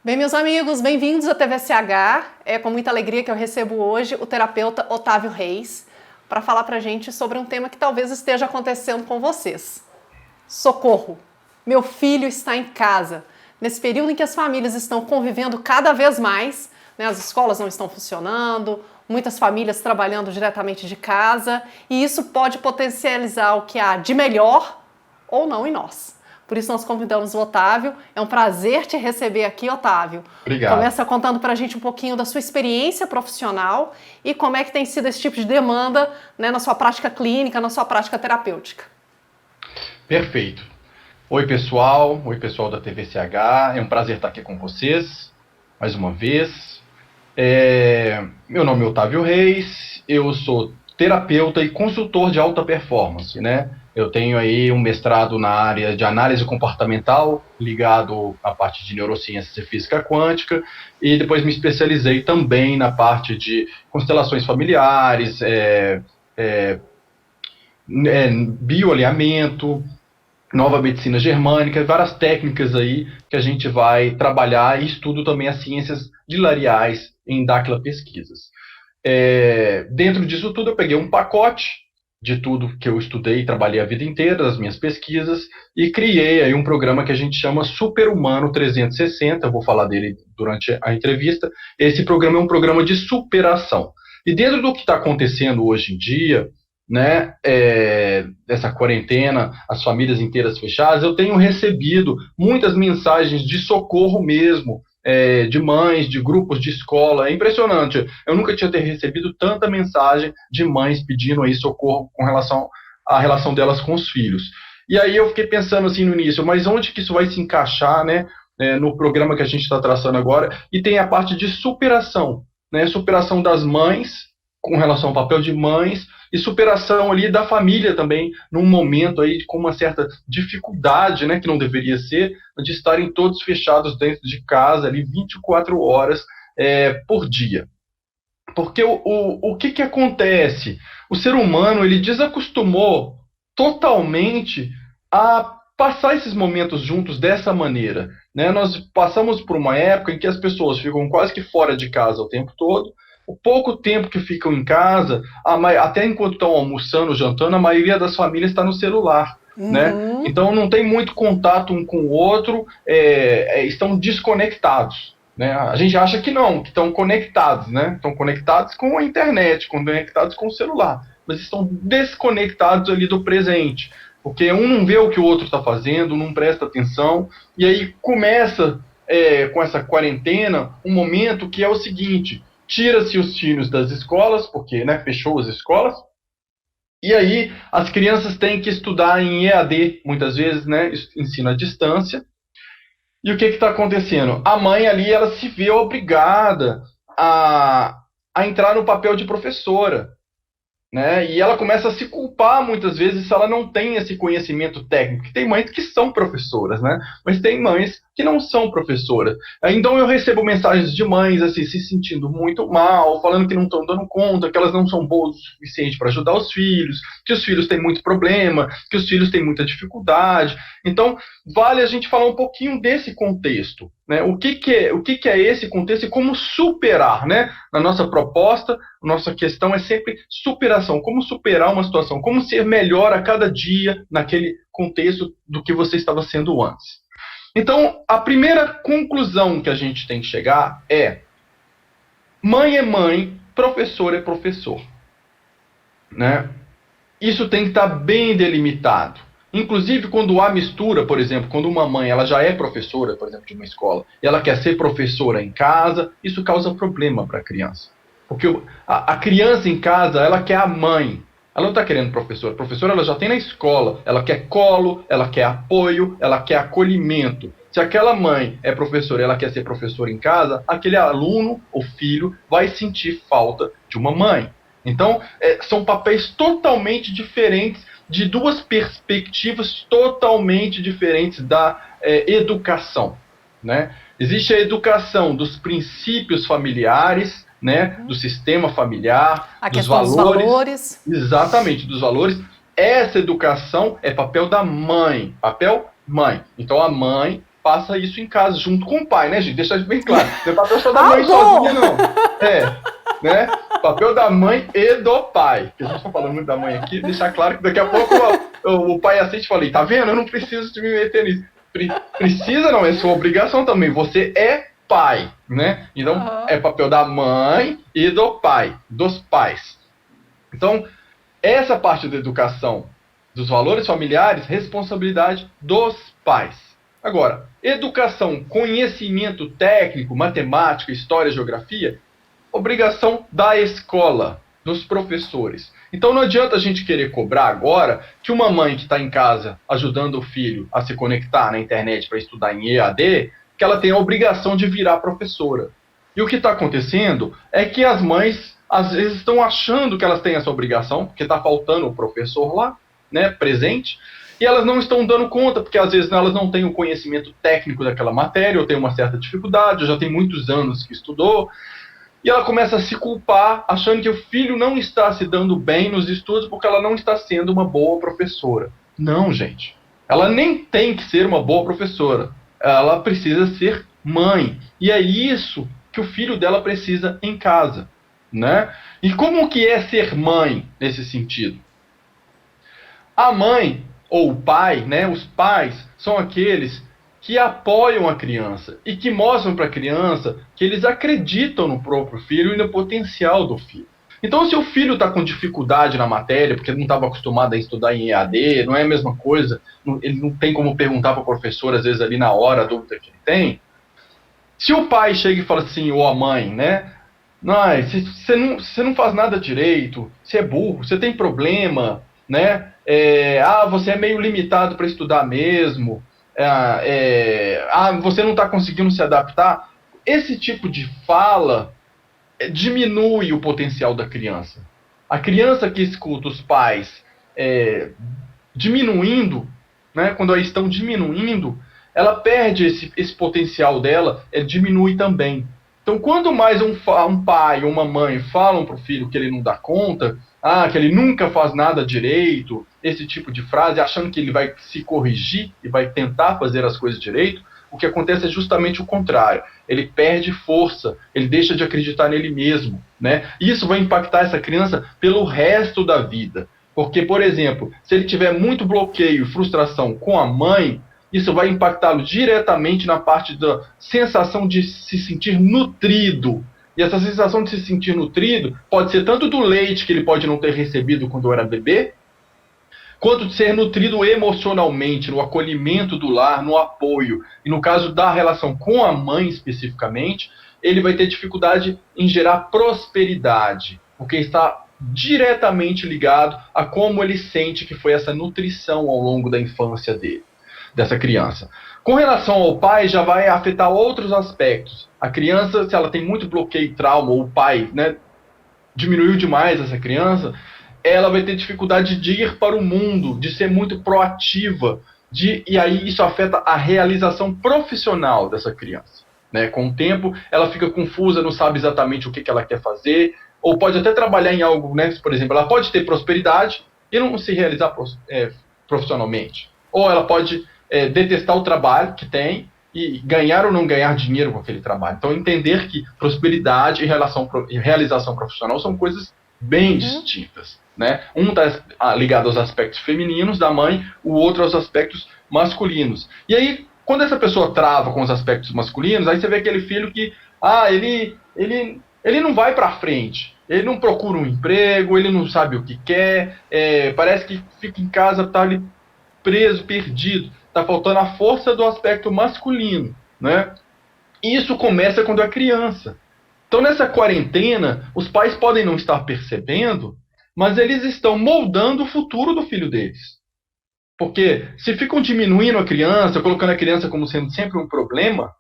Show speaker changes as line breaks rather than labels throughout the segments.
Bem, meus amigos, bem-vindos à TVCH. É com muita alegria que eu recebo hoje o terapeuta Otávio Reis para falar para a gente sobre um tema que talvez esteja acontecendo com vocês. Socorro! Meu filho está em casa. Nesse período em que as famílias estão convivendo cada vez mais, né, as escolas não estão funcionando, muitas famílias trabalhando diretamente de casa, e isso pode potencializar o que há de melhor ou não em nós. Por isso nós convidamos o Otávio. É um prazer te receber aqui, Otávio.
Obrigado.
Começa contando para a gente um pouquinho da sua experiência profissional e como é que tem sido esse tipo de demanda, né, na sua prática clínica, na sua prática terapêutica.
Perfeito. Oi, pessoal. Oi, pessoal da TVCH. É um prazer estar aqui com vocês, mais uma vez. Meu nome é Otávio Reis, eu sou terapeuta e consultor de alta performance, né? Eu tenho aí um mestrado na área de análise comportamental, ligado à parte de neurociências e física quântica, e depois me especializei também na parte de constelações familiares, bioalinhamento, nova medicina germânica, várias técnicas aí que a gente vai trabalhar, e estudo também as ciências hilariais em Dáquila Pesquisas. Dentro disso tudo eu peguei um pacote de tudo que eu estudei e trabalhei a vida inteira, das minhas pesquisas, e criei aí um programa que a gente chama Super Humano 360, eu vou falar dele durante a entrevista. Esse programa é um programa de superação. E dentro do que está acontecendo hoje em dia, né, dessa quarentena, as famílias inteiras fechadas, eu tenho recebido muitas mensagens de socorro mesmo, de mães, de grupos de escola. É impressionante, eu nunca tinha recebido tanta mensagem de mães pedindo aí socorro com relação à relação delas com os filhos. E aí eu fiquei pensando assim no início, mas onde que isso vai se encaixar, né, no programa que a gente está traçando agora? E tem a parte de superação, né, superação das mães com relação ao papel de mães, e superação ali da família também, num momento aí com uma certa dificuldade, né, que não deveria ser, de estarem todos fechados dentro de casa ali 24 horas por dia. Porque o que acontece? O ser humano, ele desacostumou totalmente a passar esses momentos juntos dessa maneira, né? Nós passamos por uma época em que as pessoas ficam quase que fora de casa o tempo todo. O pouco tempo que ficam em casa, até enquanto estão almoçando, jantando, a maioria das famílias está no celular, né? Então não tem muito contato um com o outro, estão desconectados, né? A gente acha que não, que estão conectados, né? Estão conectados com a internet, conectados com o celular, mas estão desconectados ali do presente, porque um não vê o que o outro está fazendo, não presta atenção, e aí começa com essa quarentena um momento que é o seguinte: tira-se os filhos das escolas, porque, né, fechou as escolas, e aí as crianças têm que estudar em EAD, muitas vezes, né, ensino à distância. E o que está acontecendo? A mãe ali, ela se vê obrigada a entrar no papel de professora, né? E ela começa a se culpar muitas vezes se ela não tem esse conhecimento técnico. Tem mães que são professoras, né? Mas tem mães que não são professoras. Então eu recebo mensagens de mães assim, se sentindo muito mal, falando que não estão dando conta, que elas não são boas o suficiente para ajudar os filhos, que os filhos têm muito problema, que os filhos têm muita dificuldade. Então vale a gente falar um pouquinho desse contexto, né? O que é esse contexto e como superar, né? Na nossa proposta, nossa questão é sempre superação, como superar uma situação, como ser melhor a cada dia naquele contexto do que você estava sendo antes. Então, a primeira conclusão que a gente tem que chegar é: mãe é mãe, professor é professor, né? Isso tem que estar bem delimitado. Inclusive, quando há mistura, por exemplo, quando uma mãe ela já é professora, por exemplo, de uma escola, e ela quer ser professora em casa, isso causa problema para a criança. Porque a criança em casa, ela quer a mãe. Ela não está querendo professor. A professora ela já tem na escola. Ela quer colo, ela quer apoio, ela quer acolhimento. Se aquela mãe é professora e ela quer ser professora em casa, aquele aluno ou filho vai sentir falta de uma mãe. Então, são papéis totalmente diferentes, de duas perspectivas totalmente diferentes da educação, né? Existe a educação dos princípios familiares, né, do sistema familiar,
a
dos
questão
valores. Exatamente, dos valores. Essa educação é papel da mãe, papel mãe. Então a mãe faça isso em casa, junto com o pai, né, gente? Deixa bem claro. Não é papel só da mãe sozinha, não. Né? Papel da mãe e do pai. Porque a gente tá falando muito da mãe aqui, deixar claro que daqui a pouco o pai assiste e fala, tá vendo? Eu não preciso de me meter nisso. Precisa não, é sua obrigação também. Você é pai, né? Então, é papel da mãe e do pai, dos pais. Então, essa parte da educação dos valores familiares, responsabilidade dos pais. Agora, educação, conhecimento técnico, matemática, história, geografia, obrigação da escola, dos professores. Então não adianta a gente querer cobrar agora que uma mãe que está em casa ajudando o filho a se conectar na internet para estudar em EAD, que ela tem a obrigação de virar professora. E o que está acontecendo é que as mães às vezes estão achando que elas têm essa obrigação, porque está faltando o professor lá, né, presente, e elas não estão dando conta, porque às vezes elas não têm o conhecimento técnico daquela matéria, ou têm uma certa dificuldade, ou já tem muitos anos que estudou, e ela começa a se culpar, achando que o filho não está se dando bem nos estudos porque ela não está sendo uma boa professora. Não, gente. Ela nem tem que ser uma boa professora. Ela precisa ser mãe. E é isso que o filho dela precisa em casa, né? E como que é ser mãe nesse sentido? A mãe ou o pai, né? Os pais são aqueles que apoiam a criança e que mostram para a criança que eles acreditam no próprio filho e no potencial do filho. Então, se o filho está com dificuldade na matéria, porque não estava acostumado a estudar em EAD, não é a mesma coisa, ele não tem como perguntar para o professor, às vezes, ali na hora, a dúvida que ele tem. Se o pai chega e fala assim, ou a mãe, né? Você não faz nada direito, você é burro, você tem problema, né? Você é meio limitado para estudar mesmo. Você não está conseguindo se adaptar. Esse tipo de fala diminui o potencial da criança. A criança que escuta os pais diminuindo, né, quando eles estão diminuindo, ela perde esse potencial dela, diminui também. Então, quanto mais um pai ou uma mãe falam para o filho que ele não dá conta, que ele nunca faz nada direito, esse tipo de frase, achando que ele vai se corrigir e vai tentar fazer as coisas direito, o que acontece é justamente o contrário. Ele perde força, ele deixa de acreditar nele mesmo, né? Isso vai impactar essa criança pelo resto da vida. Porque, por exemplo, se ele tiver muito bloqueio e frustração com a mãe, isso vai impactá-lo diretamente na parte da sensação de se sentir nutrido. E essa sensação de se sentir nutrido pode ser tanto do leite que ele pode não ter recebido quando era bebê, quanto de ser nutrido emocionalmente, no acolhimento do lar, no apoio. E no caso da relação com a mãe especificamente, ele vai ter dificuldade em gerar prosperidade, porque está diretamente ligado a como ele sente que foi essa nutrição ao longo da infância dele, dessa criança. Com relação ao pai, já vai afetar outros aspectos. A criança, se ela tem muito bloqueio e trauma, ou o pai, né, diminuiu demais essa criança, ela vai ter dificuldade de ir para o mundo, de ser muito proativa, e aí isso afeta a realização profissional dessa criança, né? Com o tempo, ela fica confusa, não sabe exatamente o que ela quer fazer, ou pode até trabalhar em algo, né? Por exemplo, ela pode ter prosperidade e não se realizar profissionalmente. Ou ela pode detestar o trabalho que tem e ganhar ou não ganhar dinheiro com aquele trabalho. Então, entender que prosperidade e realização profissional são coisas bem distintas, né? Um está ligado aos aspectos femininos da mãe, o outro aos aspectos masculinos. E aí, quando essa pessoa trava com os aspectos masculinos, aí você vê aquele filho que ele não vai para frente, ele não procura um emprego, ele não sabe o que quer, parece que fica em casa, está ali preso, perdido, está faltando a força do aspecto masculino, né? E isso começa quando é criança. Então, nessa quarentena, os pais podem não estar percebendo, mas eles estão moldando o futuro do filho deles. Porque se ficam diminuindo a criança, colocando a criança como sendo sempre um problema,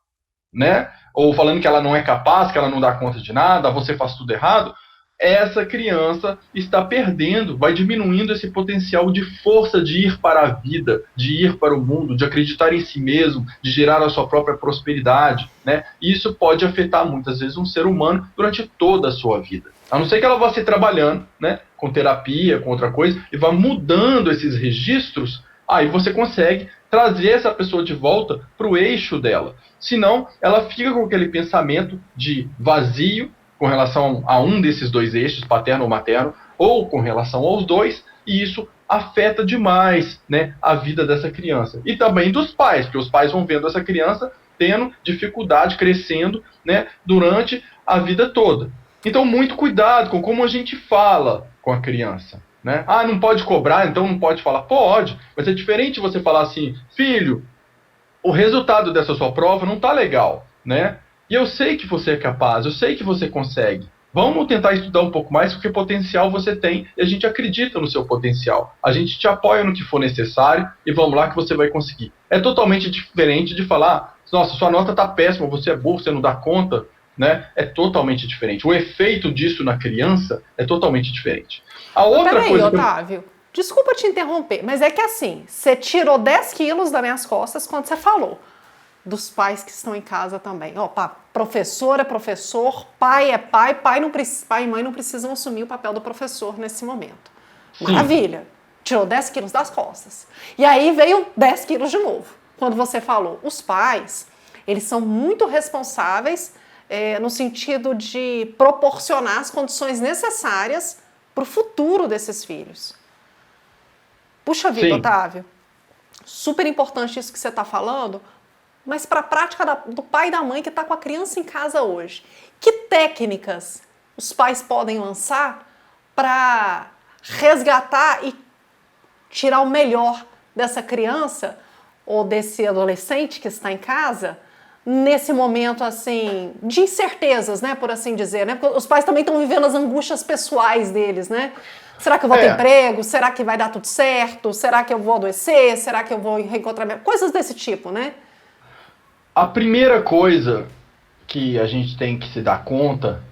né? Ou falando que ela não é capaz, que ela não dá conta de nada, você faz tudo errado, essa criança está perdendo, vai diminuindo esse potencial de força de ir para a vida, de ir para o mundo, de acreditar em si mesmo, de gerar a sua própria prosperidade, né? E isso pode afetar muitas vezes um ser humano durante toda a sua vida. A não ser que ela vá se trabalhando, né, com terapia, com outra coisa, e vá mudando esses registros, aí você consegue trazer essa pessoa de volta para o eixo dela. Senão, ela fica com aquele pensamento de vazio com relação a um desses dois eixos, paterno ou materno, ou com relação aos dois, e isso afeta demais, né, a vida dessa criança. E também dos pais, porque os pais vão vendo essa criança tendo dificuldade, crescendo, né, durante a vida toda. Então, muito cuidado com como a gente fala com a criança. Né? Ah, não pode cobrar, então não pode falar. Pode, mas é diferente você falar assim, filho, o resultado dessa sua prova não está legal, né? E eu sei que você é capaz, eu sei que você consegue. Vamos tentar estudar um pouco mais, porque potencial você tem e a gente acredita no seu potencial. A gente te apoia no que for necessário e vamos lá que você vai conseguir. É totalmente diferente de falar, nossa, sua nota está péssima, você é burro, você não dá conta, né? É totalmente diferente. O efeito disso na criança é totalmente diferente. A outra
Peraí,
coisa
Otávio, desculpa te interromper, mas é que assim, você tirou 10 quilos das minhas costas quando você falou dos pais que estão em casa também. Ó, professor é professor, pai é pai, pai e mãe não precisam assumir o papel do professor nesse momento.
Sim.
Maravilha, tirou 10 quilos das costas. E aí veio 10 quilos de novo. Quando você falou, os pais, eles são muito responsáveis no sentido de proporcionar as condições necessárias para o futuro desses filhos. Puxa vida,
Sim.
Otávio, super importante isso que você está falando, mas para a prática do pai e da mãe que está com a criança em casa hoje, que técnicas os pais podem lançar para resgatar e tirar o melhor dessa criança ou desse adolescente que está em casa nesse momento, assim, de incertezas, né, por assim dizer, né? Porque os pais também estão vivendo as angústias pessoais deles, né? Será que eu vou ter emprego? Será que vai dar tudo certo? Será que eu vou adoecer? Será que eu vou reencontrar minha... Coisas desse tipo, né?
A primeira coisa que a gente tem que se dar conta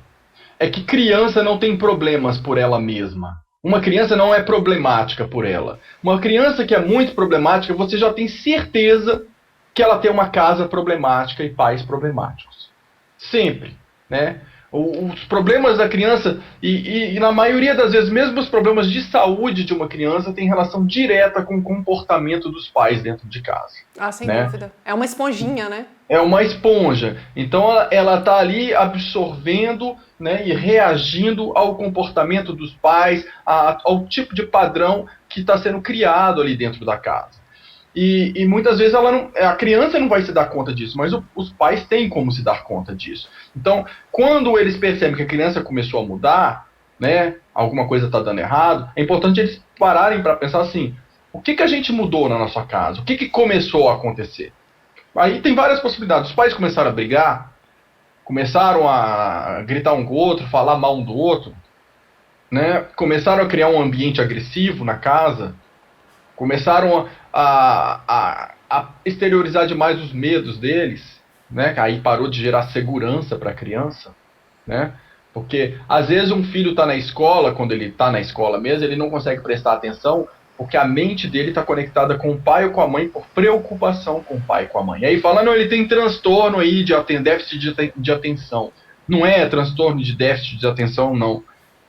é que criança não tem problemas por ela mesma. Uma criança não é problemática por ela. Uma criança que é muito problemática, você já tem certeza que ela tem uma casa problemática e pais problemáticos. Sempre, né? Os problemas da criança, e na maioria das vezes, mesmo os problemas de saúde de uma criança, têm relação direta com o comportamento dos pais dentro de casa.
Ah, sem
né?
dúvida. É uma esponjinha, né?
É uma esponja. Então ela está ali absorvendo, né, e reagindo ao comportamento dos pais, ao tipo de padrão que está sendo criado ali dentro da casa. E muitas vezes a criança não vai se dar conta disso, mas os pais têm como se dar conta disso. Então, quando eles percebem que a criança começou a mudar, né, alguma coisa está dando errado, é importante eles pararem para pensar assim, o que a gente mudou na nossa casa? O que começou a acontecer? Aí tem várias possibilidades. Os pais começaram a brigar, começaram a gritar um com o outro, falar mal um do outro, né? Começaram a criar um ambiente agressivo na casa, começaram a exteriorizar demais os medos deles, né? Aí parou de gerar segurança para a criança, né? Porque às vezes um filho está na escola, quando ele está na escola mesmo, ele não consegue prestar atenção porque a mente dele está conectada com o pai ou com a mãe por preocupação com o pai e com a mãe. E aí fala, não, ele tem transtorno aí de déficit de atenção. Não é transtorno de déficit de atenção, não.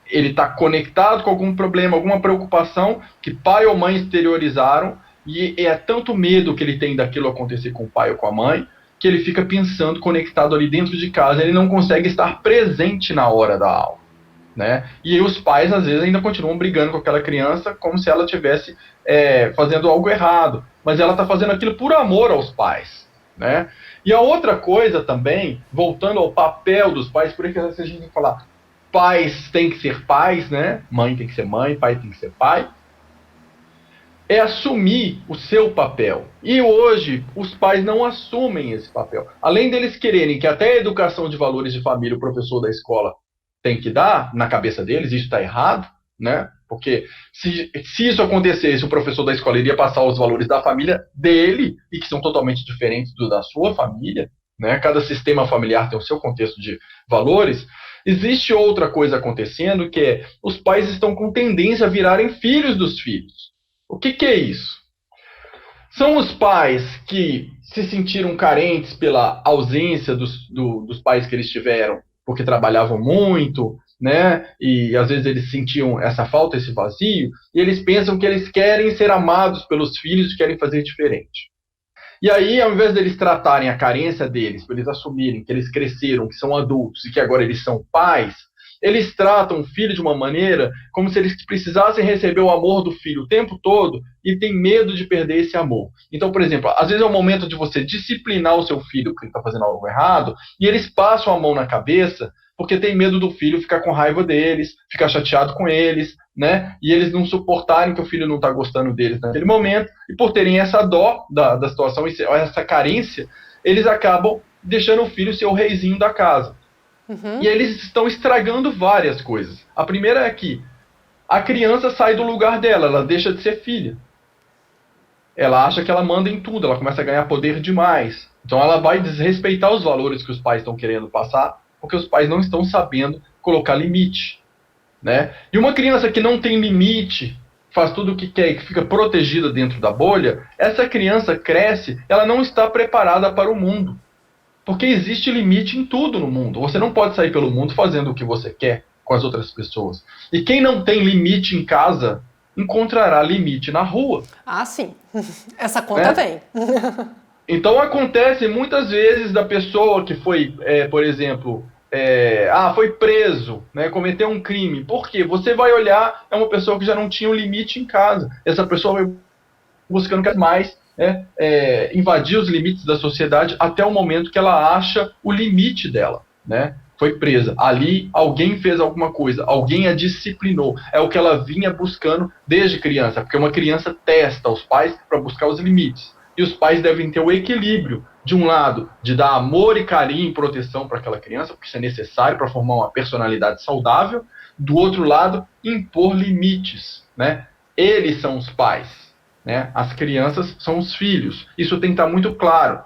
Ele está conectado com algum problema, alguma preocupação que pai ou mãe exteriorizaram e é tanto medo que ele tem daquilo acontecer com o pai ou com a mãe que ele fica pensando, conectado ali dentro de casa. Ele não consegue estar presente na hora da aula. Né? E os pais, às vezes, ainda continuam brigando com aquela criança como se ela estivesse fazendo algo errado. Mas ela está fazendo aquilo por amor aos pais. Né? E a outra coisa também, voltando ao papel dos pais, por isso que a gente tem que falar, pais têm que ser pais, né? Mãe tem que ser mãe, pai tem que ser pai, é assumir o seu papel. E hoje, os pais não assumem esse papel. Além deles quererem que até a educação de valores de família, o professor da escola tem que dar na cabeça deles, isso está errado, né? Porque se isso acontecesse, o professor da escola iria passar os valores da família dele, e que são totalmente diferentes do da sua família, né? Cada sistema familiar tem o seu contexto de valores. Existe outra coisa acontecendo, que é os pais estão com tendência a virarem filhos dos filhos. O que é isso? São os pais que se sentiram carentes pela ausência dos pais que eles tiveram, porque trabalhavam muito, né? E às vezes eles sentiam essa falta, esse vazio, e eles pensam que eles querem ser amados pelos filhos e querem fazer diferente. E aí, ao invés deles tratarem a carência deles, para eles assumirem que eles cresceram, que são adultos e que agora eles são pais, eles tratam o filho de uma maneira como se eles precisassem receber o amor do filho o tempo todo e tem medo de perder esse amor. Então, por exemplo, às vezes é o momento de você disciplinar o seu filho porque ele está fazendo algo errado e eles passam a mão na cabeça porque tem medo do filho ficar com raiva deles, ficar chateado com eles, né? E eles não suportarem que o filho não está gostando deles naquele momento, e por terem essa dó da situação, essa carência, eles acabam deixando o filho ser o reizinho da casa.
Uhum.
E eles estão estragando várias coisas. A primeira é que a criança sai do lugar dela, ela deixa de ser filha. Ela acha que ela manda em tudo, ela começa a ganhar poder demais. Então ela vai desrespeitar os valores que os pais estão querendo passar, porque os pais não estão sabendo colocar limite, né? E uma criança que não tem limite, faz tudo o que quer e que fica protegida dentro da bolha, essa criança cresce, ela não está preparada para o mundo. Porque existe limite em tudo no mundo. Você não pode sair pelo mundo fazendo o que você quer com as outras pessoas. E quem não tem limite em casa, encontrará limite na rua.
Ah, sim. Essa conta vem.
Então acontece muitas vezes da pessoa que foi, por exemplo, foi preso, né, cometeu um crime. Por quê? Você vai olhar, é uma pessoa que já não tinha um limite em casa. Essa pessoa vai buscando cada vez mais invadir os limites da sociedade até o momento que ela acha o limite dela, né? Foi presa. Ali alguém fez alguma coisa, alguém a disciplinou. É o que ela vinha buscando desde criança, porque uma criança testa os pais para buscar os limites. E os pais devem ter o equilíbrio, de um lado, de dar amor e carinho e proteção para aquela criança, porque isso é necessário para formar uma personalidade saudável. Do outro lado, impor limites, né? Eles são os pais, né? As crianças são os filhos. Isso tem que estar muito claro.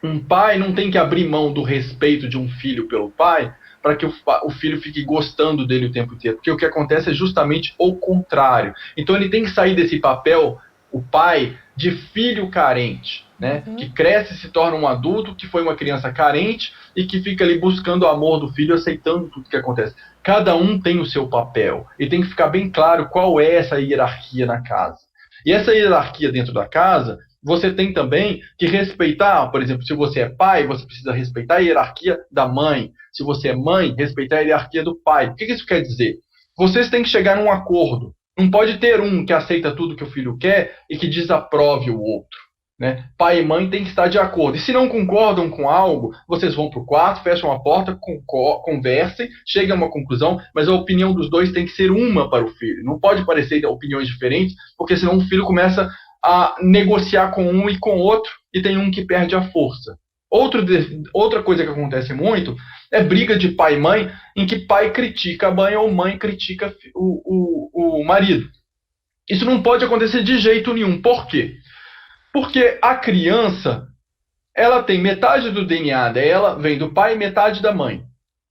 Um pai não tem que abrir mão do respeito de um filho pelo pai para que o filho fique gostando dele o tempo inteiro. Porque o que acontece é justamente o contrário. Então ele tem que sair desse papel, o pai, de filho carente, né? Que cresce e se torna um adulto, que foi uma criança carente e que fica ali buscando o amor do filho, aceitando tudo que acontece. Cada um tem o seu papel. E tem que ficar bem claro qual é essa hierarquia na casa. E essa hierarquia dentro da casa, você tem também que respeitar, por exemplo, se você é pai, você precisa respeitar a hierarquia da mãe. Se você é mãe, respeitar a hierarquia do pai. O que isso quer dizer? Vocês têm que chegar num acordo. Não pode ter um que aceita tudo que o filho quer e que desaprove o outro, né? Pai e mãe têm que estar de acordo. E se não concordam com algo, vocês vão para o quarto, fecham a porta, conversem, chegam a uma conclusão, mas a opinião dos dois tem que ser uma para o filho. Não pode parecer opiniões diferentes, porque senão o filho começa a negociar com um e com outro, e tem um que perde a força. Outra coisa que acontece muito é briga de pai e mãe, em que pai critica a mãe ou mãe critica o marido. Isso não pode acontecer de jeito nenhum. Por quê? Porque a criança, ela tem metade do DNA dela, vem do pai e metade da mãe.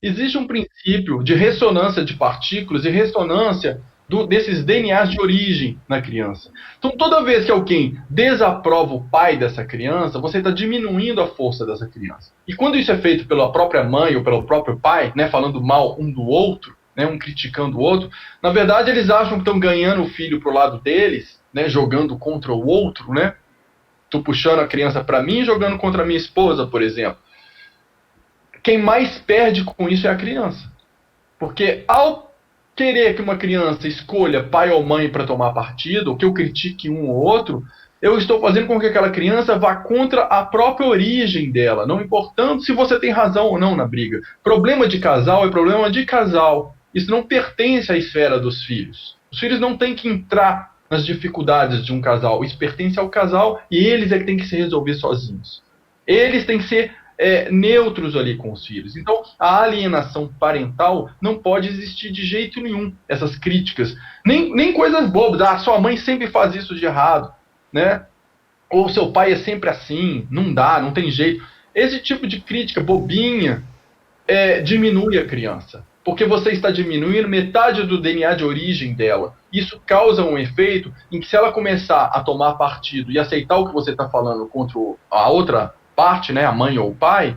Existe um princípio de ressonância de partículas e ressonância desses DNAs de origem na criança. Então, toda vez que alguém desaprova o pai dessa criança, você está diminuindo a força dessa criança. E quando isso é feito pela própria mãe ou pelo próprio pai, né, falando mal um do outro, né, um criticando o outro, na verdade eles acham que estão ganhando o filho para o lado deles, né, jogando contra o outro, né? Estou puxando a criança para mim e jogando contra a minha esposa, por exemplo. Quem mais perde com isso é a criança. Porque ao querer que uma criança escolha pai ou mãe para tomar partido, ou que eu critique um ou outro, eu estou fazendo com que aquela criança vá contra a própria origem dela, não importando se você tem razão ou não na briga. Problema de casal é problema de casal. Isso não pertence à esfera dos filhos. Os filhos não têm que entrar nas dificuldades de um casal. Isso pertence ao casal e eles é que têm que se resolver sozinhos. Eles têm que ser neutros ali com os filhos. Então, a alienação parental não pode existir de jeito nenhum. Essas críticas. Nem coisas bobas. Ah, sua mãe sempre faz isso de errado, né? Ou seu pai é sempre assim. Não dá, não tem jeito. Esse tipo de crítica bobinha diminui a criança. Porque você está diminuindo metade do DNA de origem dela. Isso causa um efeito em que, se ela começar a tomar partido e aceitar o que você está falando contra a outra parte, né, a mãe ou o pai,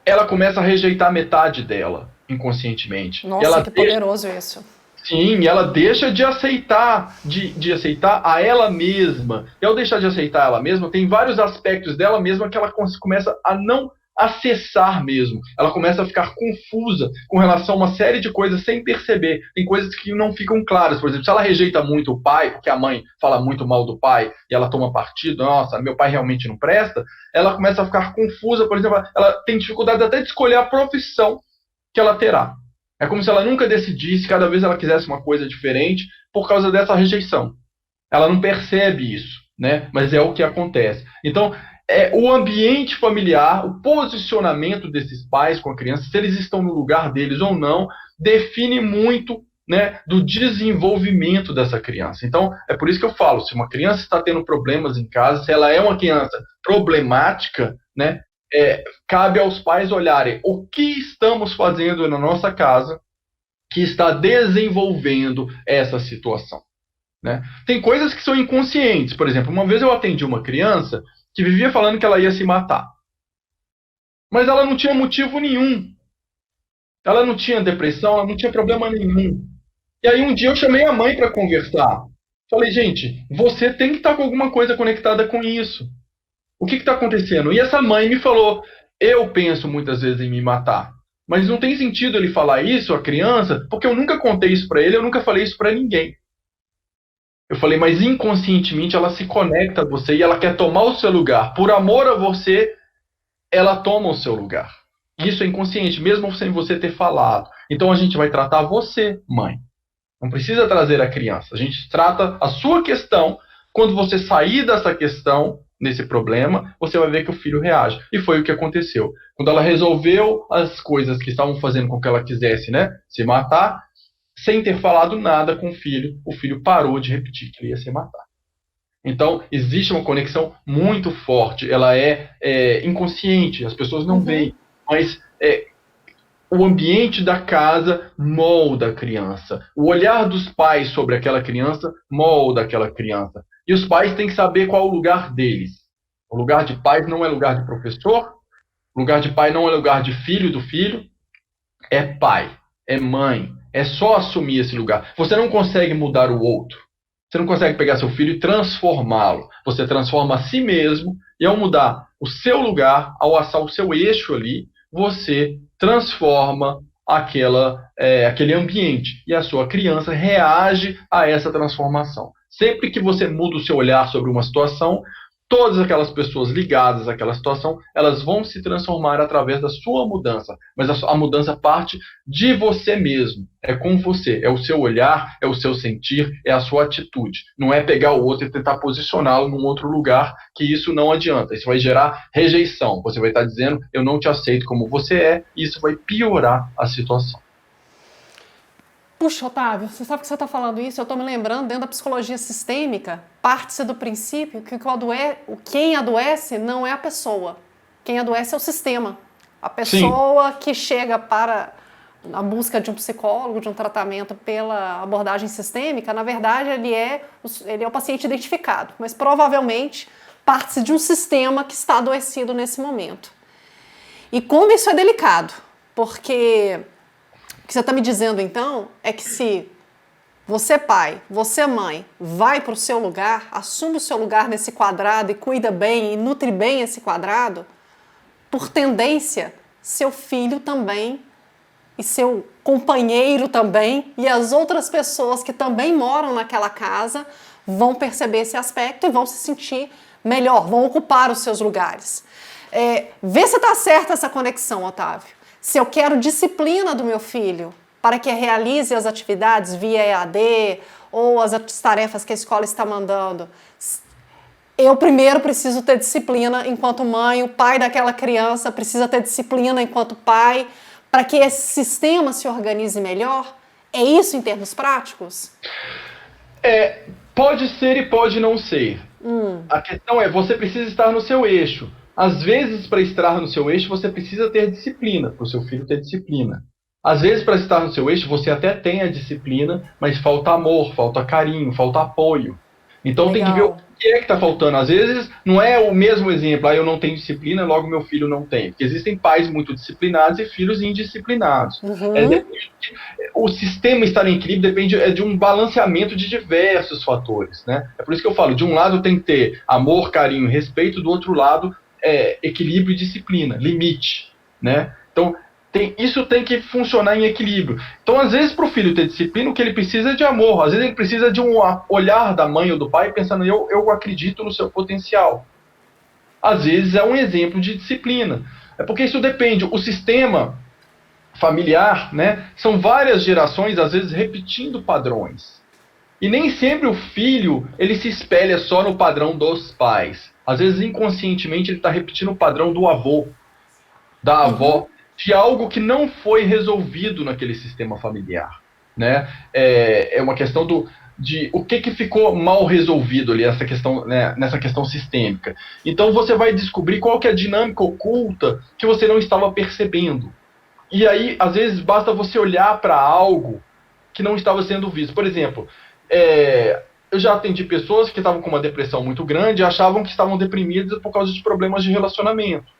ela começa a rejeitar metade dela, inconscientemente.
Nossa,
ela
que poderoso isso.
Sim, ela deixa de aceitar, de aceitar a ela mesma. E ao deixar de aceitar ela mesma, tem vários aspectos dela mesma que ela começa a não acessar mesmo. Ela começa a ficar confusa com relação a uma série de coisas sem perceber. Tem coisas que não ficam claras. Por exemplo, se ela rejeita muito o pai, porque a mãe fala muito mal do pai e ela toma partido, nossa, meu pai realmente não presta, ela começa a ficar confusa. Por exemplo, ela tem dificuldade até de escolher a profissão que ela terá. É como se ela nunca decidisse, cada vez ela quisesse uma coisa diferente, por causa dessa rejeição. Ela não percebe isso, né? Mas é o que acontece. Então, o ambiente familiar, o posicionamento desses pais com a criança, se eles estão no lugar deles ou não, define muito, né, do desenvolvimento dessa criança. Então, é por isso que eu falo, se uma criança está tendo problemas em casa, se ela é uma criança problemática, né, cabe aos pais olharem o que estamos fazendo na nossa casa que está desenvolvendo essa situação, né? Tem coisas que são inconscientes. Por exemplo, uma vez eu atendi uma criança que vivia falando que ela ia se matar. Mas ela não tinha motivo nenhum. Ela não tinha depressão, ela não tinha problema nenhum. E aí um dia eu chamei a mãe para conversar. Falei, gente, você tem que estar com alguma coisa conectada com isso. O que está acontecendo? E essa mãe me falou, eu penso muitas vezes em me matar. Mas não tem sentido ele falar isso, a criança, porque eu nunca contei isso para ele, eu nunca falei isso para ninguém. Eu falei, mas inconscientemente ela se conecta a você e ela quer tomar o seu lugar. Por amor a você, ela toma o seu lugar. Isso é inconsciente, mesmo sem você ter falado. Então a gente vai tratar você, mãe. Não precisa trazer a criança. A gente trata a sua questão. Quando você sair dessa questão, nesse problema, você vai ver que o filho reage. E foi o que aconteceu. Quando ela resolveu as coisas que estavam fazendo com que ela quisesse, né, se matar, sem ter falado nada com o filho parou de repetir que ele ia se matar. Então, existe uma conexão muito forte. Ela é inconsciente, as pessoas não veem. Mas o ambiente da casa molda a criança. O olhar dos pais sobre aquela criança molda aquela criança. E os pais têm que saber qual é o lugar deles. O lugar de pai não é lugar de professor, o lugar de pai não é lugar de filho do filho, é pai, é mãe. É só assumir esse lugar. Você não consegue mudar o outro. Você não consegue pegar seu filho e transformá-lo. Você transforma a si mesmo e ao mudar o seu lugar, ao assar o seu eixo ali, você transforma aquele ambiente. E a sua criança reage a essa transformação. Sempre que você muda o seu olhar sobre uma situação, todas aquelas pessoas ligadas àquela situação, elas vão se transformar através da sua mudança. Mas a mudança parte de você mesmo. É com você. É o seu olhar, é o seu sentir, é a sua atitude. Não é pegar o outro e tentar posicioná-lo num outro lugar, que isso não adianta. Isso vai gerar rejeição. Você vai estar dizendo, eu não te aceito como você é, e isso vai piorar a situação.
Puxa, Otávio, você sabe que você está falando isso? Eu estou me lembrando, dentro da psicologia sistêmica, parte-se do princípio que quem adoece não é a pessoa. Quem adoece é o sistema. A pessoa Sim. que chega para a busca de um psicólogo, de um tratamento pela abordagem sistêmica, na verdade ele é o paciente identificado, mas provavelmente parte-se de um sistema que está adoecido nesse momento. E como isso é delicado, porque o que você está me dizendo, então, é que se você pai, você mãe, vai para o seu lugar, assume o seu lugar nesse quadrado e cuida bem e nutre bem esse quadrado, por tendência, seu filho também e seu companheiro também e as outras pessoas que também moram naquela casa vão perceber esse aspecto e vão se sentir melhor, vão ocupar os seus lugares. Vê se está certa essa conexão, Otávio. Se eu quero disciplina do meu filho para que realize as atividades via EAD ou as tarefas que a escola está mandando, eu primeiro preciso ter disciplina enquanto mãe, o pai daquela criança precisa ter disciplina enquanto pai, para que esse sistema se organize melhor? É isso em termos práticos?
Pode ser e pode não ser. A questão é, você precisa estar no seu eixo. Às vezes, para estar no seu eixo, você precisa ter disciplina, para o seu filho ter disciplina. Às vezes, para estar no seu eixo, você até tem a disciplina, mas falta amor, falta carinho, falta apoio. Então tem que ver o
Legal.
que é que está faltando. Às vezes não é o mesmo exemplo, eu não tenho disciplina, logo meu filho não tem. Porque existem pais muito disciplinados e filhos indisciplinados.
Uhum.
O sistema estar em equilíbrio depende de um balanceamento de diversos fatores, né? É por isso que eu falo, de um lado tem que ter amor, carinho, respeito, do outro lado equilíbrio e disciplina, limite, né? Então isso tem que funcionar em equilíbrio. Então, às vezes, para o filho ter disciplina, o que ele precisa é de amor. Às vezes, ele precisa de um olhar da mãe ou do pai pensando, eu acredito no seu potencial. Às vezes, é um exemplo de disciplina. É porque isso depende. O sistema familiar, né, são várias gerações, às vezes, repetindo padrões. E nem sempre o filho ele se espelha só no padrão dos pais. Às vezes, inconscientemente, ele está repetindo o padrão do avô, da
Uhum.
avó, de algo que não foi resolvido naquele sistema familiar, né? É uma questão de o que ficou mal resolvido ali, essa questão, né, nessa questão sistêmica. Então você vai descobrir qual que é a dinâmica oculta que você não estava percebendo. E aí, às vezes, basta você olhar para algo que não estava sendo visto. Por exemplo, eu já atendi pessoas que estavam com uma depressão muito grande e achavam que estavam deprimidas por causa de problemas de relacionamento.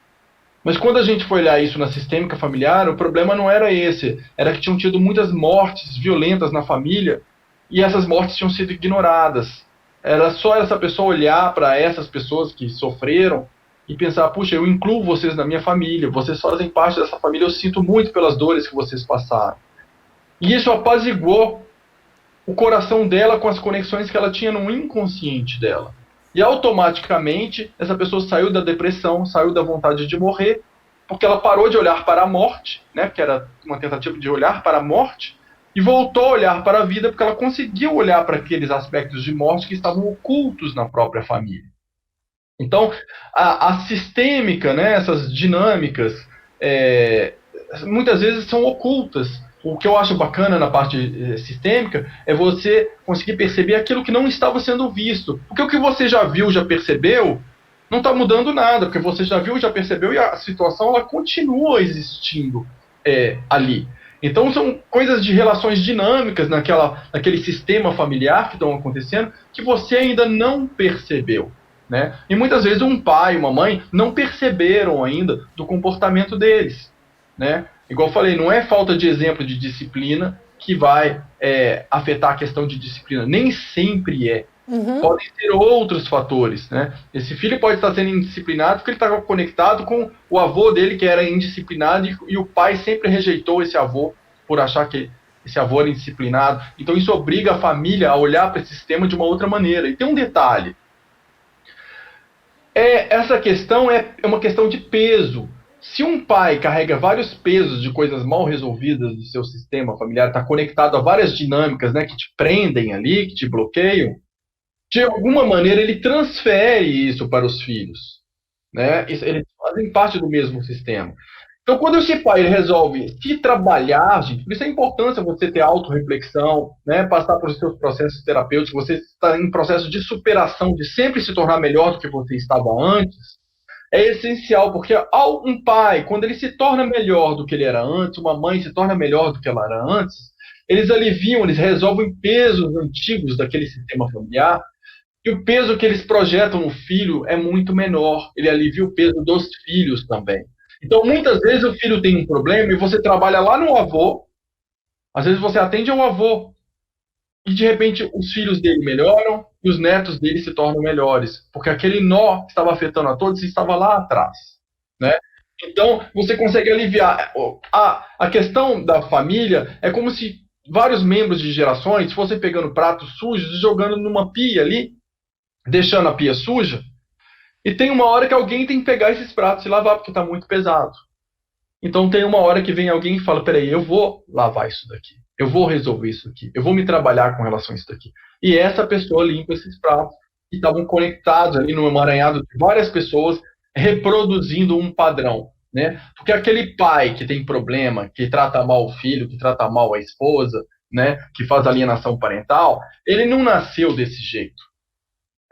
Mas quando a gente foi olhar isso na sistêmica familiar, o problema não era esse. Era que tinham tido muitas mortes violentas na família e essas mortes tinham sido ignoradas. Era só essa pessoa olhar para essas pessoas que sofreram e pensar: puxa, eu incluo vocês na minha família, vocês fazem parte dessa família, eu sinto muito pelas dores que vocês passaram. E isso apaziguou o coração dela com as conexões que ela tinha no inconsciente dela. E automaticamente essa pessoa saiu da depressão, saiu da vontade de morrer, porque ela parou de olhar para a morte, né, que era uma tentativa de olhar para a morte, e voltou a olhar para a vida, porque ela conseguiu olhar para aqueles aspectos de morte que estavam ocultos na própria família. Então, a sistêmica, né, essas dinâmicas, muitas vezes são ocultas. O que eu acho bacana na parte sistêmica é você conseguir perceber aquilo que não estava sendo visto. Porque o que você já viu, já percebeu, não está mudando nada, porque você já viu, já percebeu e a situação ela continua existindo ali. Então são coisas de relações dinâmicas naquele sistema familiar que estão acontecendo que você ainda não percebeu. Né? E muitas vezes um pai, uma mãe não perceberam ainda do comportamento deles. Né? Igual eu falei, não é falta de exemplo de disciplina que vai afetar a questão de disciplina. Nem sempre é.
Uhum.
Podem ser outros fatores. Né? Esse filho pode estar sendo indisciplinado porque ele está conectado com o avô dele, que era indisciplinado, e o pai sempre rejeitou esse avô por achar que esse avô era indisciplinado. Então isso obriga a família a olhar para esse sistema de uma outra maneira. E tem um detalhe. Essa questão é uma questão de peso. Se um pai carrega vários pesos de coisas mal resolvidas do seu sistema familiar, está conectado a várias dinâmicas, né, que te prendem ali, que te bloqueiam, de alguma maneira ele transfere isso para os filhos. Né? Eles fazem parte do mesmo sistema. Então, quando esse pai ele resolve se trabalhar, gente, por isso a importância de você ter autorreflexão, né, passar por seus processos terapêuticos, você está em processo de superação, de sempre se tornar melhor do que você estava antes, é essencial, porque um pai, quando ele se torna melhor do que ele era antes, uma mãe se torna melhor do que ela era antes, eles aliviam, eles resolvem pesos antigos daquele sistema familiar, e o peso que eles projetam no filho é muito menor. Ele alivia o peso dos filhos também. Então, muitas vezes o filho tem um problema e você trabalha lá no avô, às vezes você atende ao avô, e de repente os filhos dele melhoram e os netos dele se tornam melhores, porque aquele nó que estava afetando a todos estava lá atrás. Né? Então, você consegue aliviar. A questão da família é como se vários membros de gerações fossem pegando pratos sujos e jogando numa pia ali, deixando a pia suja, e tem uma hora que alguém tem que pegar esses pratos e lavar, porque está muito pesado. Então tem uma hora que vem alguém e fala: peraí, eu vou lavar isso daqui, eu vou resolver isso aqui, eu vou me trabalhar com relação a isso daqui. E essa pessoa limpa esses pratos que estavam conectados ali no emaranhado de várias pessoas, reproduzindo um padrão. Né? Porque aquele pai que tem problema, que trata mal o filho, que trata mal a esposa, né, que faz alienação parental, ele não nasceu desse jeito.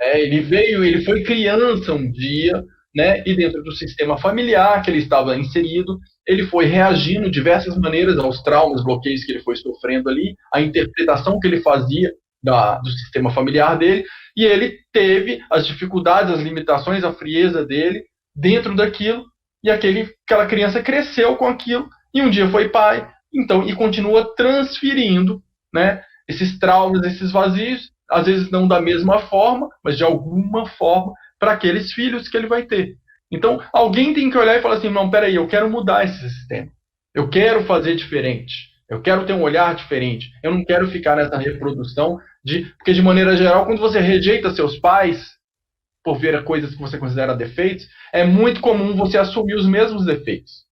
Ele foi criança um dia, né, e dentro do sistema familiar que ele estava inserido, ele foi reagindo de diversas maneiras aos traumas, bloqueios que ele foi sofrendo ali, a interpretação que ele fazia do sistema familiar dele, E ele teve as dificuldades, as limitações, a frieza dele dentro daquilo, e aquela criança cresceu com aquilo, e um dia foi pai, então, e continua transferindo, né, esses traumas, esses vazios, às vezes não da mesma forma, mas de alguma forma, para aqueles filhos que ele vai ter. Então, alguém tem que olhar e falar assim, não, peraí, eu quero mudar esse sistema. Eu quero fazer diferente. Eu quero ter um olhar diferente. Eu não quero ficar nessa reprodução porque, de maneira geral, quando você rejeita seus pais por ver coisas que você considera defeitos, é muito comum você assumir os mesmos defeitos.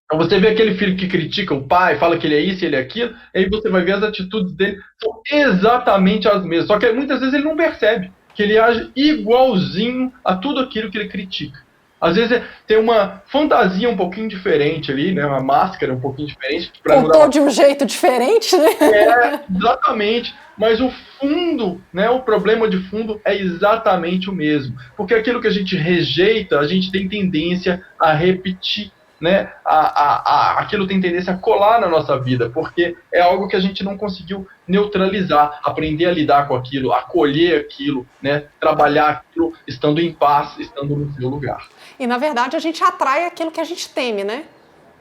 Então você vê aquele filho que critica o pai, fala que ele é isso, ele é aquilo, aí você vai ver as atitudes dele são exatamente as mesmas. Só que muitas vezes ele não percebe que ele age igualzinho a tudo aquilo que ele critica. Às vezes tem uma fantasia um pouquinho diferente ali, né? Uma máscara um pouquinho diferente.
Contou de um jeito diferente, né?
Exatamente. Mas o fundo, né? O problema de fundo é exatamente o mesmo. Porque aquilo que a gente rejeita, a gente tem tendência a repetir. Né? Aquilo tem tendência a colar na nossa vida, porque é algo que a gente não conseguiu neutralizar, aprender a lidar com aquilo, acolher aquilo, né? Trabalhar aquilo estando em paz, estando no seu lugar.
E na verdade a gente atrai aquilo que a gente teme, né?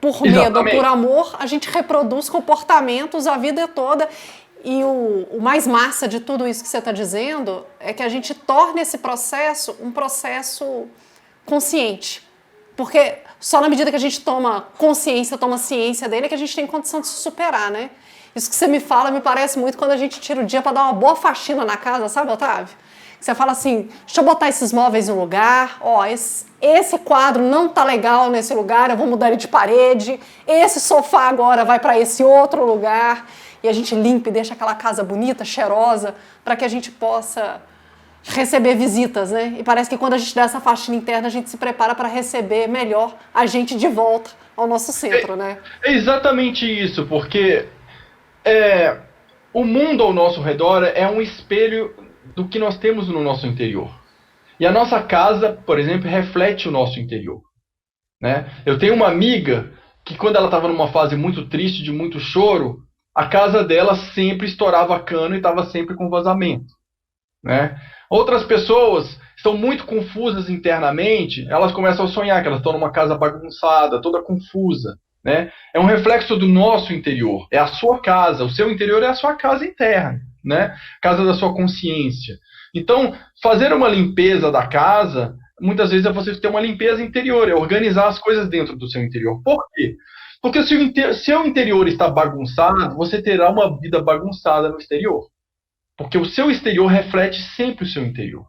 Por medo ou por amor, a gente reproduz comportamentos a vida toda. E o mais massa de tudo isso que você está dizendo é que a gente torna esse processo um processo consciente. Porque só na medida que a gente toma consciência, toma ciência dele, é que a gente tem condição de se superar, né? Isso que você me fala me parece muito quando a gente tira o dia para dar uma boa faxina na casa, sabe, Otávio? Você fala assim, deixa eu botar esses móveis no lugar, ó, esse quadro não tá legal nesse lugar, eu vou mudar ele de parede, esse sofá agora vai para esse outro lugar, e a gente limpa e deixa aquela casa bonita, cheirosa, para que a gente possa receber visitas, né? E parece que quando a gente dá essa faxina interna, a gente se prepara para receber melhor a gente de volta ao nosso centro, né?
É exatamente isso, porque o mundo ao nosso redor é um espelho do que nós temos no nosso interior. E a nossa casa, por exemplo, reflete o nosso interior. Né? Eu tenho uma amiga que quando ela estava numa fase muito triste, de muito choro, a casa dela sempre estourava cano e estava sempre com vazamento. Né? Outras pessoas estão muito confusas internamente, elas começam a sonhar que elas estão numa casa bagunçada, toda confusa. Né? É um reflexo do nosso interior, é a sua casa, o seu interior é a sua casa interna, né? Casa da sua consciência. Então, fazer uma limpeza da casa, muitas vezes é você ter uma limpeza interior, é organizar as coisas dentro do seu interior. Por quê? Porque se o seu interior está bagunçado, você terá uma vida bagunçada no exterior. Porque o seu exterior reflete sempre o seu interior.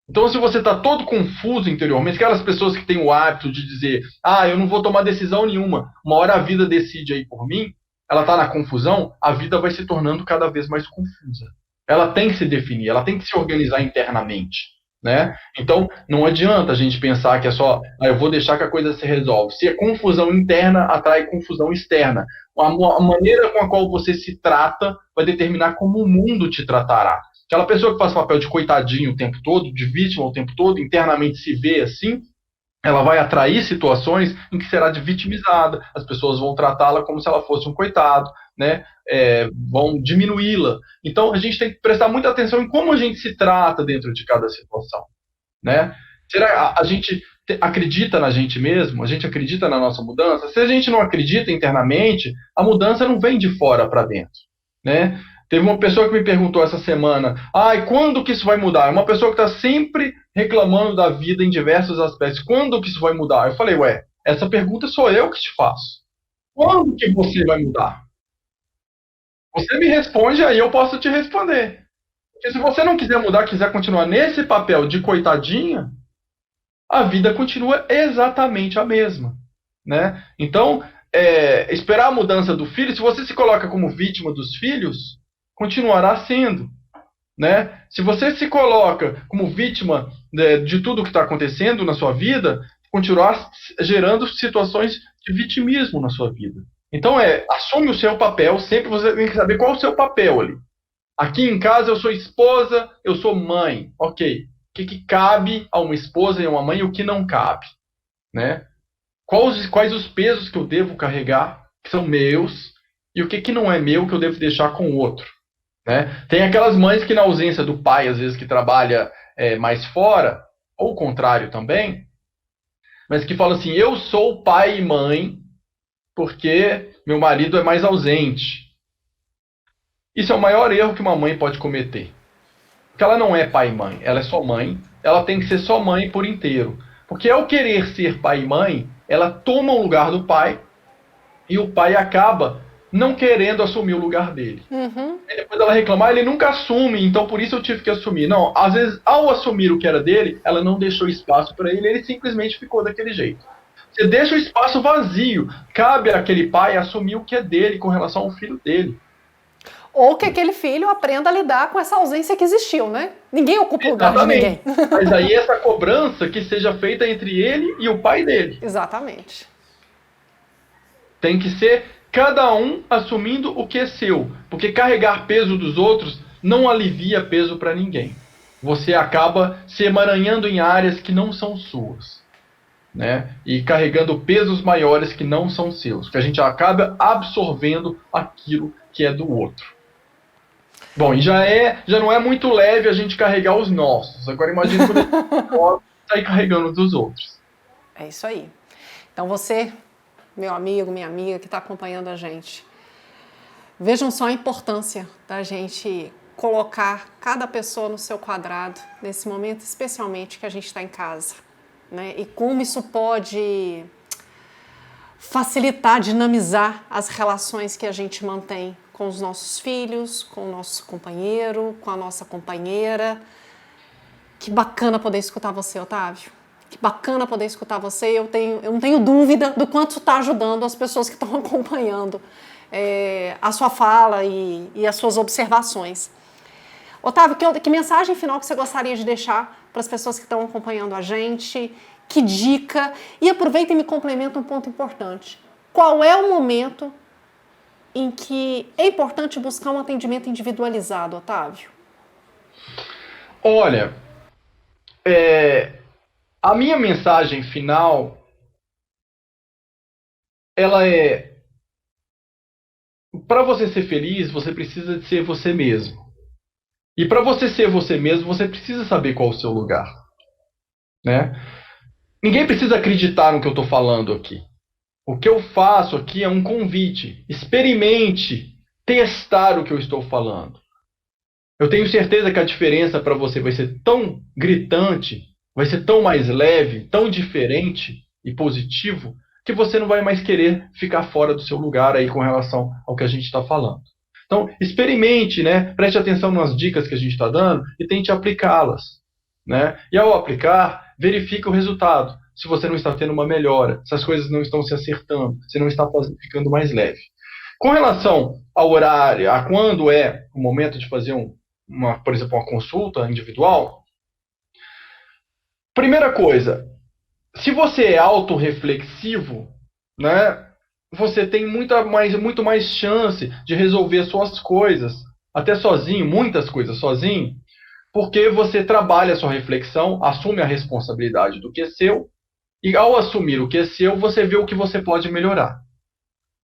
Então, se você está todo confuso interiormente, aquelas pessoas que têm o hábito de dizer, eu não vou tomar decisão nenhuma, uma hora a vida decide aí por mim, ela está na confusão, a vida vai se tornando cada vez mais confusa. Ela tem que se definir, ela tem que se organizar internamente. Né? Então, não adianta a gente pensar que é só, eu vou deixar que a coisa se resolve. Se a confusão interna atrai confusão externa. A maneira com a qual você se trata vai determinar como o mundo te tratará. Aquela pessoa que faz papel de coitadinho o tempo todo, de vítima o tempo todo, internamente se vê assim, ela vai atrair situações em que será de vitimizada. As pessoas vão tratá-la como se ela fosse um coitado, né? Vão diminuí-la. Então, a gente tem que prestar muita atenção em como a gente se trata dentro de cada situação. Né? Será a gente acredita na gente mesmo? A gente acredita na nossa mudança? Se a gente não acredita internamente, a mudança não vem de fora para dentro. Né? Teve uma pessoa que me perguntou essa semana, quando que isso vai mudar? É uma pessoa que está sempre reclamando da vida em diversos aspectos. Quando que isso vai mudar? Eu falei, essa pergunta sou eu que te faço. Quando que você vai mudar? Você me responde, aí eu posso te responder. Porque se você não quiser mudar, quiser continuar nesse papel de coitadinha, a vida continua exatamente a mesma. Né? Então, esperar a mudança do filho, se você se coloca como vítima dos filhos, continuará sendo. Né? Se você se coloca como vítima de tudo que está acontecendo na sua vida, continuará gerando situações de vitimismo na sua vida. Então, assume o seu papel, sempre você tem que saber qual é o seu papel ali. Aqui em casa eu sou esposa, eu sou mãe. Ok. O que cabe a uma esposa e a uma mãe e o que não cabe? Né? Quais os pesos que eu devo carregar, que são meus, e o que não é meu, que eu devo deixar com o outro? né? Tem aquelas mães que na ausência do pai, às vezes que trabalha mais fora, ou o contrário também, mas que falam assim, eu sou pai e mãe porque meu marido é mais ausente. Isso é o maior erro que uma mãe pode cometer. Porque ela não é pai e mãe, ela é só mãe, ela tem que ser só mãe por inteiro. Porque ao querer ser pai e mãe, ela toma o lugar do pai e o pai acaba não querendo assumir o lugar dele.
Uhum.
E depois ela reclamar, ele nunca assume, então por isso eu tive que assumir. Não, às vezes ao assumir o que era dele, ela não deixou espaço para ele, ele simplesmente ficou daquele jeito. Você deixa o espaço vazio, cabe àquele pai assumir o que é dele com relação ao filho dele.
Ou que aquele filho aprenda a lidar com essa ausência que existiu, né? Ninguém ocupa o lugar de ninguém.
Mas aí essa cobrança que seja feita entre ele e o pai dele.
Exatamente.
Tem que ser cada um assumindo o que é seu. Porque carregar peso dos outros não alivia peso para ninguém. Você acaba se emaranhando em áreas que não são suas, né? E carregando pesos maiores que não são seus. Que a gente acaba absorvendo aquilo que é do outro. Bom, e já não é muito leve a gente carregar os nossos. Agora imagina quando a gente sair carregando dos outros.
É isso aí. Então você, meu amigo, minha amiga que está acompanhando a gente, vejam só a importância da gente colocar cada pessoa no seu quadrado, nesse momento especialmente que a gente está em casa, né? E como isso pode facilitar, dinamizar as relações que a gente mantém com os nossos filhos, com o nosso companheiro, com a nossa companheira. Que bacana poder escutar você, Otávio. Que bacana poder escutar você. Eu não tenho dúvida do quanto está ajudando as pessoas que estão acompanhando a sua fala e as suas observações. Otávio, que mensagem final que você gostaria de deixar para as pessoas que estão acompanhando a gente? Que dica? E aproveita e me complementa um ponto importante. Qual é o momento em que é importante buscar um atendimento individualizado, Otávio?
Olha, a minha mensagem final, ela é: para você ser feliz, você precisa de ser você mesmo. E para você ser você mesmo, você precisa saber qual é o seu lugar, né? Ninguém precisa acreditar no que eu estou falando aqui. O que eu faço aqui é um convite. Experimente testar o que eu estou falando. Eu tenho certeza que a diferença para você vai ser tão gritante, vai ser tão mais leve, tão diferente e positivo, que você não vai mais querer ficar fora do seu lugar aí com relação ao que a gente está falando. Então, experimente, né? Preste atenção nas dicas que a gente está dando e tente aplicá-las, né? E ao aplicar, verifique o resultado. Se você não está tendo uma melhora, se as coisas não estão se acertando, se não está ficando mais leve. Com relação ao horário, a quando é o momento de fazer por exemplo, uma consulta individual, primeira coisa, se você é autorreflexivo, né, você tem muito mais chance de resolver suas coisas, até sozinho, muitas coisas sozinho, porque você trabalha a sua reflexão, assume a responsabilidade do que é seu, e ao assumir o que é seu, você vê o que você pode melhorar.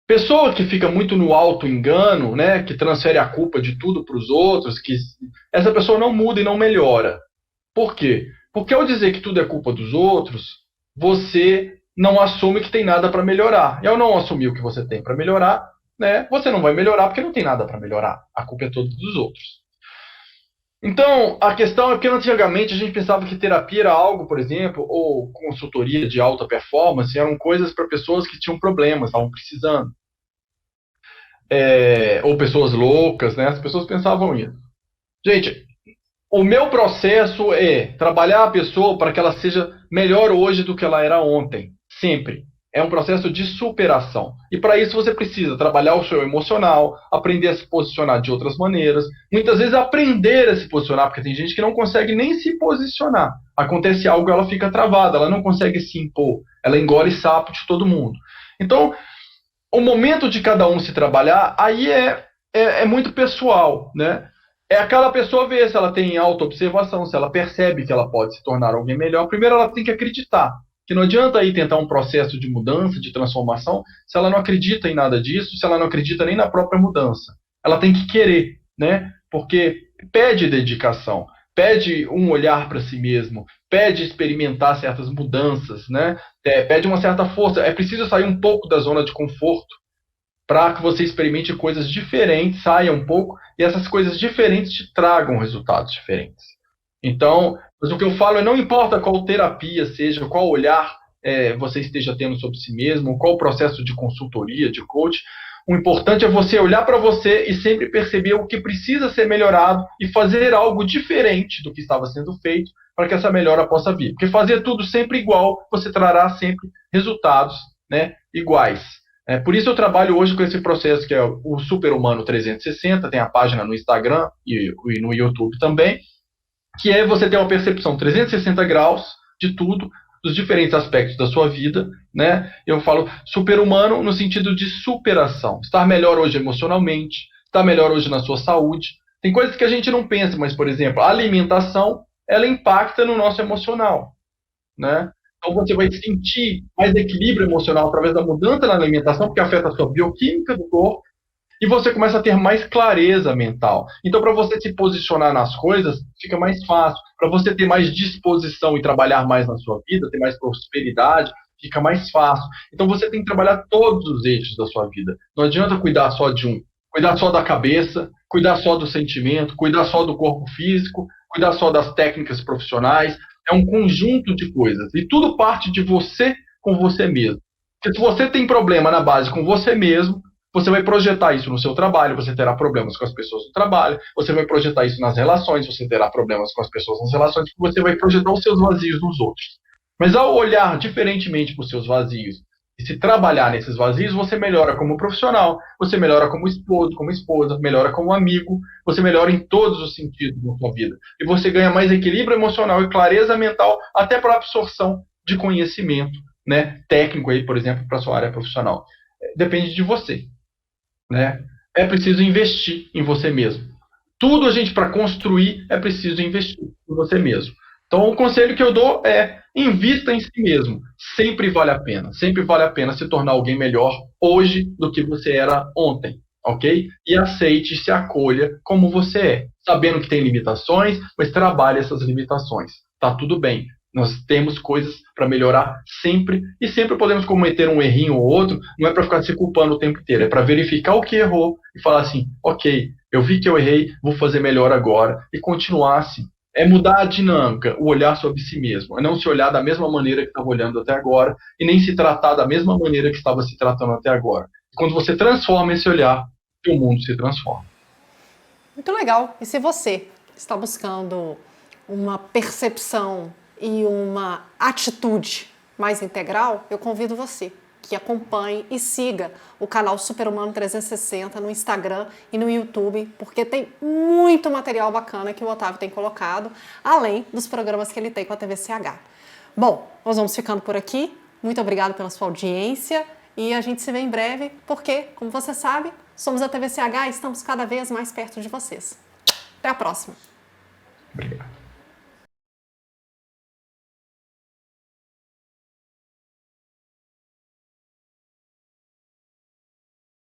Pessoa que fica muito no auto-engano, né, que transfere a culpa de tudo para os outros, essa pessoa não muda e não melhora. Por quê? Porque ao dizer que tudo é culpa dos outros, você não assume que tem nada para melhorar. E ao não assumir o que você tem para melhorar, né, você não vai melhorar porque não tem nada para melhorar. A culpa é toda dos outros. Então, a questão é porque antigamente a gente pensava que terapia era algo, por exemplo, ou consultoria de alta performance, eram coisas para pessoas que tinham problemas, estavam precisando. Ou pessoas loucas, né? As pessoas pensavam isso. Gente, o meu processo é trabalhar a pessoa para que ela seja melhor hoje do que ela era ontem, sempre. É um processo de superação. E para isso você precisa trabalhar o seu emocional, aprender a se posicionar de outras maneiras. Muitas vezes aprender a se posicionar, porque tem gente que não consegue nem se posicionar. Acontece algo, ela fica travada, ela não consegue se impor. Ela engole sapo de todo mundo. Então, o momento de cada um se trabalhar, aí é muito pessoal, né? É aquela pessoa ver se ela tem autoobservação, se ela percebe que ela pode se tornar alguém melhor. Primeiro ela tem que acreditar. Que não adianta aí tentar um processo de mudança, de transformação, se ela não acredita em nada disso, se ela não acredita nem na própria mudança. Ela tem que querer, né? porque pede dedicação, pede um olhar para si mesmo, pede experimentar certas mudanças, né? Pede uma certa força. É preciso sair um pouco da zona de conforto para que você experimente coisas diferentes, saia um pouco, e essas coisas diferentes te tragam resultados diferentes. Então, mas o que eu falo é, não importa qual terapia seja, qual olhar você esteja tendo sobre si mesmo, qual processo de consultoria, de coach, o importante é você olhar para você e sempre perceber o que precisa ser melhorado e fazer algo diferente do que estava sendo feito para que essa melhora possa vir. Porque fazer tudo sempre igual, você trará sempre resultados, né, iguais. Por isso eu trabalho hoje com esse processo que é o Super Humano 360, tem a página no Instagram e no YouTube também, que é você ter uma percepção 360 graus de tudo, dos diferentes aspectos da sua vida, né? Eu falo super-humano no sentido de superação, estar melhor hoje emocionalmente, estar melhor hoje na sua saúde. Tem coisas que a gente não pensa, mas, por exemplo, a alimentação, ela impacta no nosso emocional, né? Então você vai sentir mais equilíbrio emocional através da mudança na alimentação, porque afeta a sua bioquímica do corpo, e você começa a ter mais clareza mental. Então, para você se posicionar nas coisas, fica mais fácil. Para você ter mais disposição e trabalhar mais na sua vida, ter mais prosperidade, fica mais fácil. Então, você tem que trabalhar todos os eixos da sua vida. Não adianta cuidar só de um. Cuidar só da cabeça, cuidar só do sentimento, cuidar só do corpo físico, cuidar só das técnicas profissionais. É um conjunto de coisas. E tudo parte de você com você mesmo. Porque se você tem problema na base com você mesmo, você vai projetar isso no seu trabalho, você terá problemas com as pessoas do trabalho, você vai projetar isso nas relações, você terá problemas com as pessoas nas relações, porque você vai projetar os seus vazios nos outros. Mas ao olhar diferentemente para os seus vazios e se trabalhar nesses vazios, você melhora como profissional, você melhora como esposo, como esposa, melhora como amigo, você melhora em todos os sentidos da sua vida. E você ganha mais equilíbrio emocional e clareza mental, até para a absorção de conhecimento, né, técnico aí, por exemplo, para a sua área profissional. Depende de você. Né? É preciso investir em você mesmo. Tudo a gente, para construir, é preciso investir em você mesmo. Então, o conselho que eu dou é invista em si mesmo. Sempre vale a pena. Sempre vale a pena se tornar alguém melhor hoje do que você era ontem. Ok? E aceite e se acolha como você é. Sabendo que tem limitações, mas trabalhe essas limitações. Tá tudo bem. Nós temos coisas para melhorar sempre, e sempre podemos cometer um errinho ou outro, não é para ficar se culpando o tempo inteiro, é para verificar o que errou e falar assim, ok, eu vi que eu errei, vou fazer melhor agora, e continuar assim. É mudar a dinâmica, o olhar sobre si mesmo, é não se olhar da mesma maneira que estava olhando até agora, e nem se tratar da mesma maneira que estava se tratando até agora. Quando você transforma esse olhar, o mundo se transforma.
Muito legal. E se você está buscando uma percepção e uma atitude mais integral, eu convido você que acompanhe e siga o canal Super Humano 360 no Instagram e no YouTube, porque tem muito material bacana que o Otávio tem colocado, além dos programas que ele tem com a TVCH. Bom, nós vamos ficando por aqui. Muito obrigado pela sua audiência e a gente se vê em breve, porque, como você sabe, somos a TVCH e estamos cada vez mais perto de vocês. Até a próxima.
Obrigado.